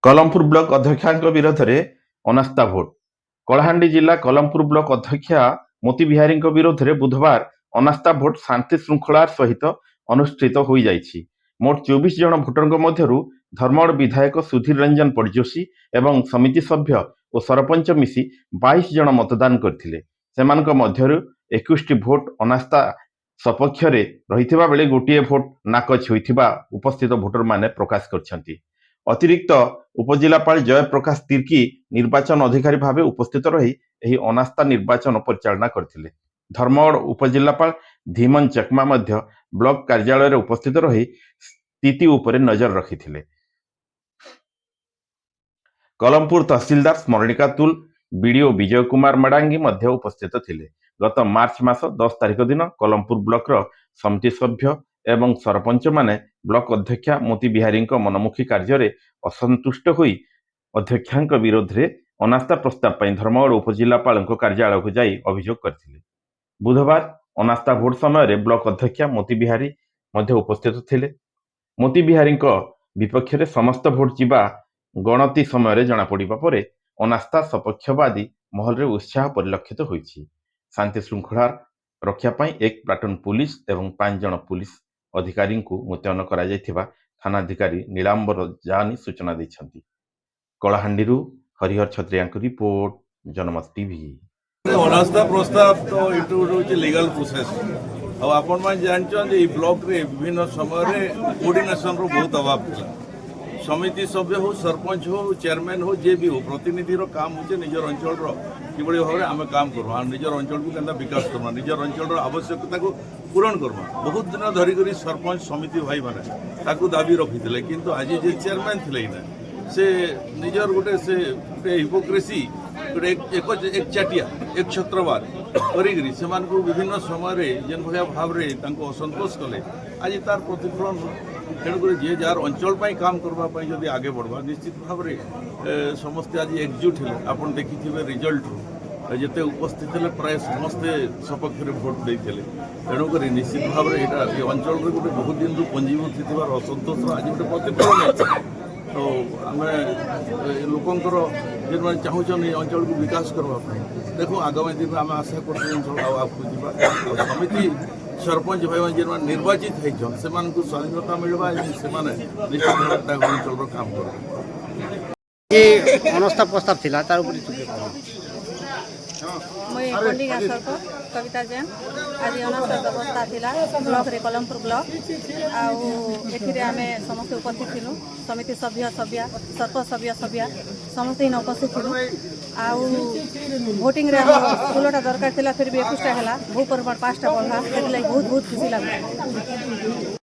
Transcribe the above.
Kalampur block अध्यक्षांक विरोध में अनास्था vote. Kalahandi जिला कलमपुर ब्लॉक अध्यक्षा मोती बिहारी विरोध में बुधवार अनास्था भोट शांति श्रृंखलार सहित अनुष्ठित हो जाइछि। मोट 24 जन भोटर मध्य धर्मगढ़ विधायक सुधीर रंजन पड़जोशी एवं समिति सभ्य और सरपंच मिसी 22 जन मतदान करथिले। सेमानक मध्यरु 21 भोट अनास्था सपक्ष रहिथिबा बेले गोटिए भोट नाकच होइथिबा उपस्थित भोटर माने प्रकाश करछंती। अतिरिक्त उपजिलापाल जयप्रकाश तिर्की निर्वाचन अधिकारी भाव उपस्थित रही एही अनास्था निर्वाचन परिचालना करथिले। धर्मगढ़ उपजिलापाल धीमन चकमा मध्य ब्लॉक कार्यालय रे उपस्थित रही स्थिति उपरे नजर रखिथिले। कलमपुर तहसीलदार स्मरणिका तुल बीडीओ विजय कुमार मडांगी मध्य उपस्थित थिले। गत मार्च मास 10 तारिख दिन कलमपुर ब्लॉक समिति सभ्य एवं सरपंच माने ब्लॉक अध्यक्षा मोती बिहारी मनमुखी कार्य असंतुष्ट होई अध्यक्षांक विरोध में अनास्था प्रस्ताव पर धर्मगढ़ उपजिलापाल कार्यालय को जाई अभियोग करथिले। बुधवार अनास्था भोट समय ब्लॉक अध्यक्षा मोती बिहारी मध्य उपस्थित थिले। मोती बिहारी विपक्ष में समस्त भोट जीवा गणति समय जना पड़िबा परे अनास्था सपक्षवादी महल रे उत्साह परिलक्षित होइछि। शांति श्रृंखला रक्षा पाई एक प्लाटून पुलिस एवं 5 जन पुलिस अधिकारी को मुतयन करा जायथिबा थानाधिकारी नीलांबर जानी सूचना दैछंती। कलाहांडी हरिहर छत्रिया रिपोर्ट, जनमत टीवी। अनास्था प्रस्ताव तो इट लीगल प्रोसेस आपण मैंने जानछन जे ब्लॉक रे विभिन्न समय कोऑर्डिनेशन रो बहुत अभाव था। समिति सभ्य हो, सरपंच हो, चेयरमैन हो, जे भी हो, प्रतिनिधि रो काम होचे निजर अंचल रो किबळी भाबरे आमे काम करबा, निजर अंचल को केनता विकास करबा, निजर अंचल रो आवश्यकता को पूरण करबा। बहुत दिन धरी करी सरपंच समिति भाई माने ताकू दाबी रखिथिले, किंतु आज जे चेयरमैन थिले ना से निजर गोटे से हिपोक्रेसी गोटे एक चाटिया एक छत्रवाद करी से विभिन्न समय जेन भाया भाव में असंतोष कले आज तार प्रतिफलन तेणुक जी जार अंचल काम करने जदि आगे बढ़वा निश्चित भाव में समस्ते आज एकजुट है। आप देखिए रिजल्ट जिते उपस्थित है प्राय समस्ते सपक्ष भोट देते तेणुक निश्चित भाव में यहाँ अंचल गोटे बहुत दिन पंजीभूत होकर असंतोष आज गोटे प्रतिफलन तो आम लोकंर जो चाहून अंचल को विकास करने देखो आगामी दिन में आम आशा कर समिति सरपंच भाई मैंने जो निर्वाचित होती से स्वाधीनता मिलवा से निश्चित भाव अंचल काम कर अनास्था प्रस्ताव थिला तार मैं पंडिगा सरकार कविता जैन आज अनास्था व्यवस्था थिला ब्लॉक रे कलमपुर ब्लॉक आउ आमे समस्त उपस्थित थिलु। समिति सभ्य सरपंच सभ्य समस्त इन उपस्थित थिलु। आउ भोटिंग रे 16टा दरकार थिला फिर भी 21टा हला भू परिमाण 5टा बढ़ला, बहुत बहुत खुशी लागला।